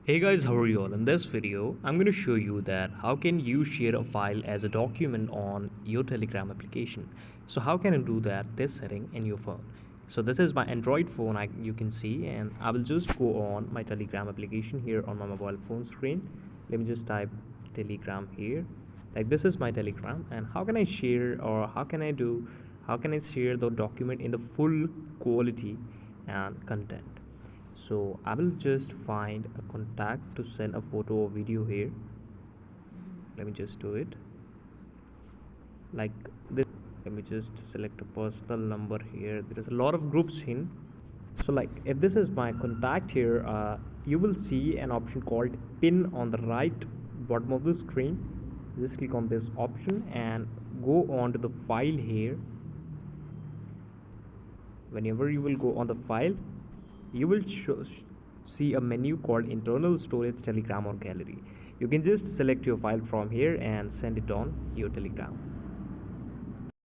Hey guys, how are you all? In this video, I'm going to show you that how can you share a file as a document on your Telegram application. So how can I do that? This setting in your phone. So this is my Android phone, you can see, and I will just go on my Telegram application here on my mobile phone screen. Let me just type Telegram here. Like this is my Telegram, and how can I share or how can I share the document in the full quality and content? So I will just find a contact to send a photo or video here. Let me just do it like this. Let me just select a personal number here. There is a lot of groups in. So like if this is my contact here, you will see an option called pin on the right bottom of the screen. Just click on this option and go on to the file here. Whenever you will go on the file, you will see a menu called internal storage, Telegram or gallery. You can just select your file from here and send it on your Telegram.